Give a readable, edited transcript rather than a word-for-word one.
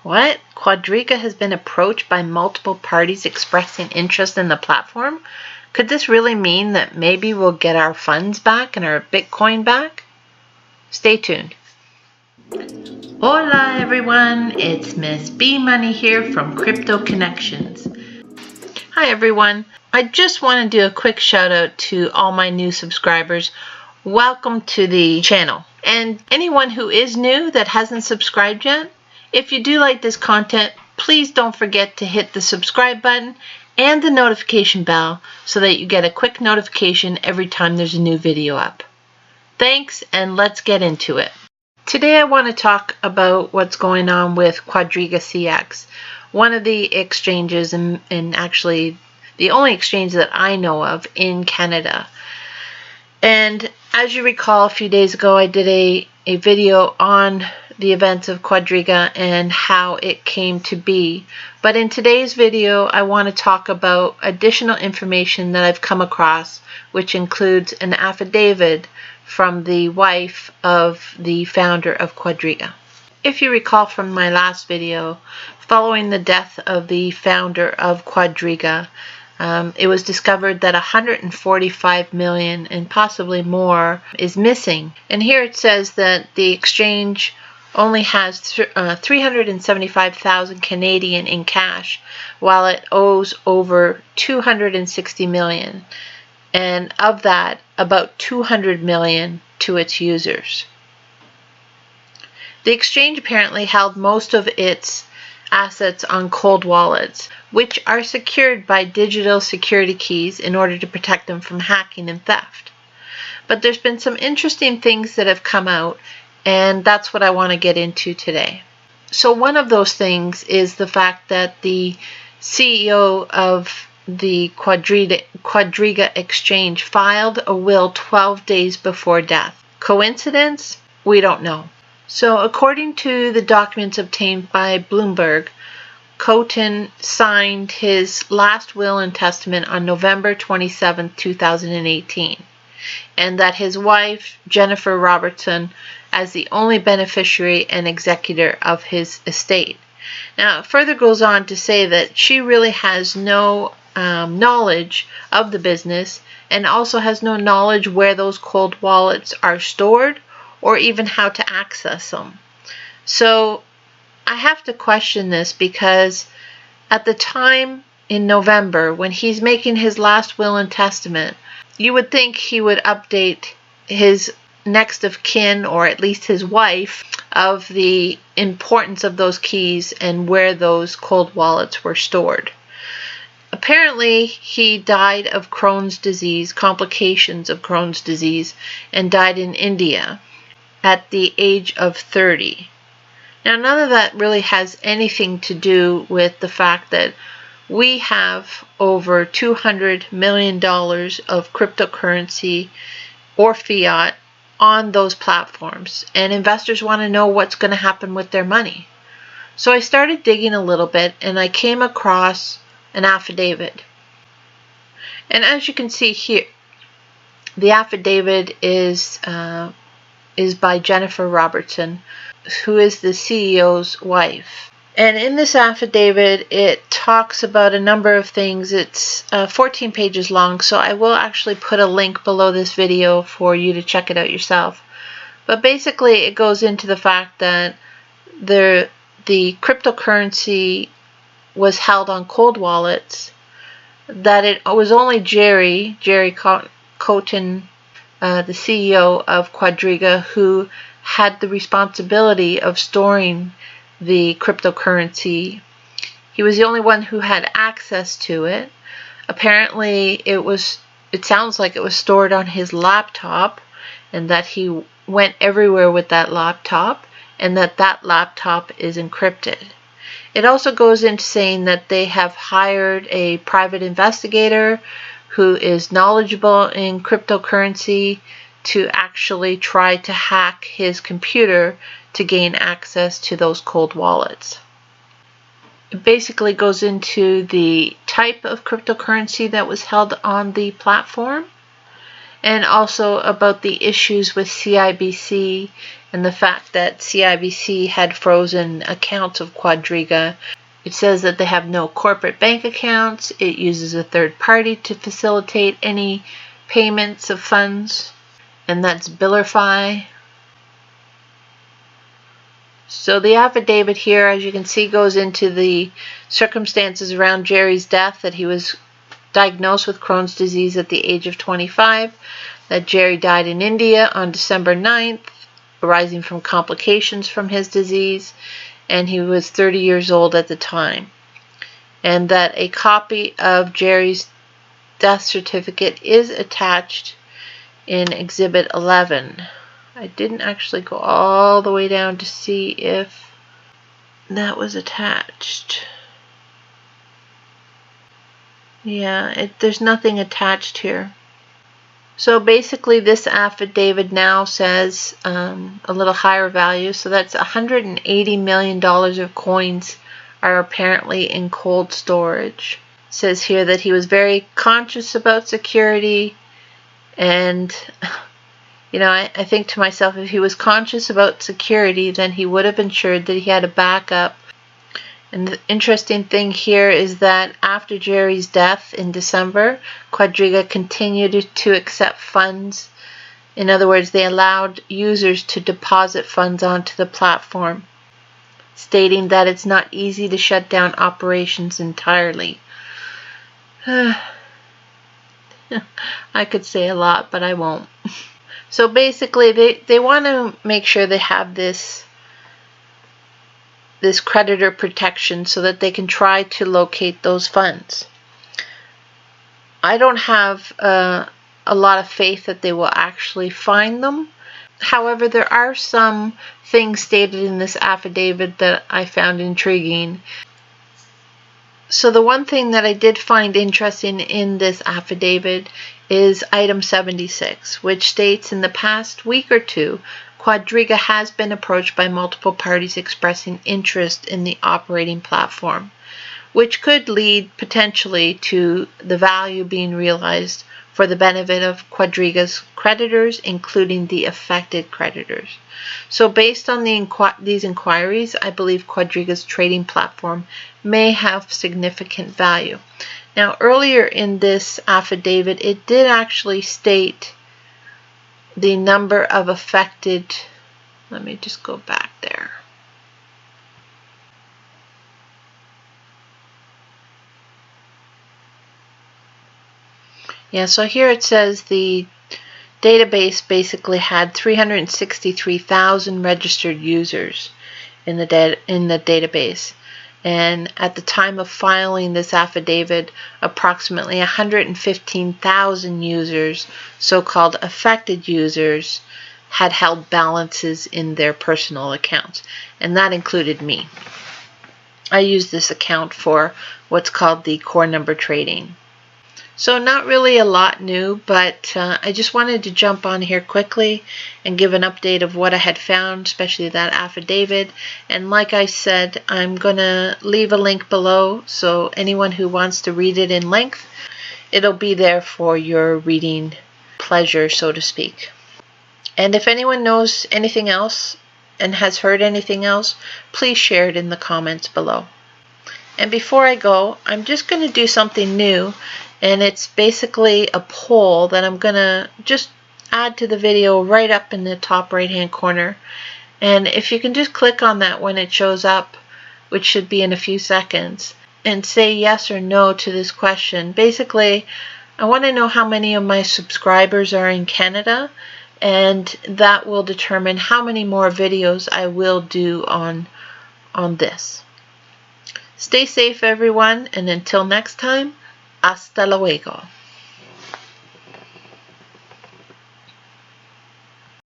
What? Quadriga has been approached by multiple parties expressing interest in the platform? Could this really mean that maybe we'll get our funds back and our Bitcoin back? Stay tuned. Hola everyone, it's Miss B Money here from Crypto Connections. Hi everyone, I just want to do a quick shout out to all my new subscribers. Welcome to the channel. And anyone who is new that hasn't subscribed yet, if you do like this content, please don't forget to hit the subscribe button and the notification bell so that you get a quick notification every time there's a new video up. Thanks, and let's get into it. Today I want to talk about what's going on with Quadriga CX, one of the exchanges and actually the only exchange that I know of in Canada. And as you recall, a few days ago I did a video on the events of Quadriga and how it came to be. But in today's video, I want to talk about additional information that I've come across, which includes an affidavit from the wife of the founder of Quadriga. If you recall from my last video, following the death of the founder of Quadriga, it was discovered that 145 million and possibly more is missing. And here it says that the exchange only has 375,000 Canadian in cash, while it owes over 260 million. And of that, about 200 million to its users. The exchange apparently held most of its assets on cold wallets, which are secured by digital security keys in order to protect them from hacking and theft. But there's been some interesting things that have come out, and that's what I want to get into today. So one of those things is the fact that the CEO of the Quadriga exchange filed a will 12 days before death. Coincidence? We don't know. So according to the documents obtained by Bloomberg, Coton signed his last will and testament on November 27, 2018, and that his wife, Jennifer Robertson, as the only beneficiary and executor of his estate. Now, it further goes on to say that she really has no knowledge of the business and also has no knowledge where those cold wallets are stored or even how to access them. So I have to question this because at the time in November when he's making his last will and testament, you would think he would update his next of kin, or at least his wife, of the importance of those keys and where those cold wallets were stored. Apparently, he died of Crohn's disease, complications of Crohn's disease, and died in India at the age of 30. Now, none of that really has anything to do with the fact that we have over $200 million of cryptocurrency or fiat on those platforms, and investors want to know what's going to happen with their money. So I started digging a little bit and I came across an affidavit. And as you can see here, the affidavit is by Jennifer Robertson, who is the CEO's wife. And in this affidavit, it talks about a number of things. It's 14 pages long, so I will actually put a link below this video for you to check it out yourself. But basically, it goes into the fact that the cryptocurrency was held on cold wallets, that it was only Jerry Coton, the CEO of Quadriga, who had the responsibility of storing the cryptocurrency. He was the only one who had access to it. Apparently it sounds like it was stored on his laptop, and that he went everywhere with that laptop, and that laptop is encrypted. It also goes into saying that they have hired a private investigator who is knowledgeable in cryptocurrency to actually try to hack his computer to gain access to those cold wallets. It basically goes into the type of cryptocurrency that was held on the platform, and also about the issues with CIBC and the fact that CIBC had frozen accounts of Quadriga. It says that they have no corporate bank accounts. It uses a third party to facilitate any payments of funds, and that's Billerfi. So the affidavit here, as you can see, goes into the circumstances around Jerry's death, that he was diagnosed with Crohn's disease at the age of 25, that Jerry died in India on December 9th, arising from complications from his disease, and he was 30 years old at the time, and that a copy of Jerry's death certificate is attached in Exhibit 11. I didn't actually go all the way down to see if that was attached. Yeah, there's nothing attached here. So basically this affidavit now says a little higher value. So that's $180 million of coins are apparently in cold storage. It says here that he was very conscious about security, and you know, I think to myself, if he was conscious about security, then he would have ensured that he had a backup. And the interesting thing here is that after Jerry's death in December, Quadriga continued to accept funds. In other words, they allowed users to deposit funds onto the platform, stating that it's not easy to shut down operations entirely. I could say a lot, but I won't. So basically, they want to make sure they have this creditor protection so that they can try to locate those funds. I don't have a lot of faith that they will actually find them. However, there are some things stated in this affidavit that I found intriguing. So the one thing that I did find interesting in this affidavit is item 76, which states, in the past week or two, Quadriga has been approached by multiple parties expressing interest in the operating platform, which could lead potentially to the value being realized for the benefit of Quadriga's creditors, including the affected creditors. So based on these inquiries, I believe Quadriga's trading platform may have significant value. Now, earlier in this affidavit, it did actually state the number of affected. Let me just go back there. Yeah, so here it says the database basically had 363,000 registered users in the database. And at the time of filing this affidavit, approximately 115,000 users, so-called affected users, had held balances in their personal accounts. And that included me. I used this account for what's called the core number trading. So not really a lot new, but I just wanted to jump on here quickly and give an update of what I had found, especially that affidavit. And like I said, I'm going to leave a link below, so anyone who wants to read it in length, it'll be there for your reading pleasure, so to speak. And if anyone knows anything else and has heard anything else, please share it in the comments below. And before I go, I'm just going to do something new. And it's basically a poll that I'm going to just add to the video right up in the top right hand corner. And if you can just click on that when it shows up, which should be in a few seconds, and say yes or no to this question. Basically, I want to know how many of my subscribers are in Canada, and that will determine how many more videos I will do on this. Stay safe, everyone, and until next time, hasta luego.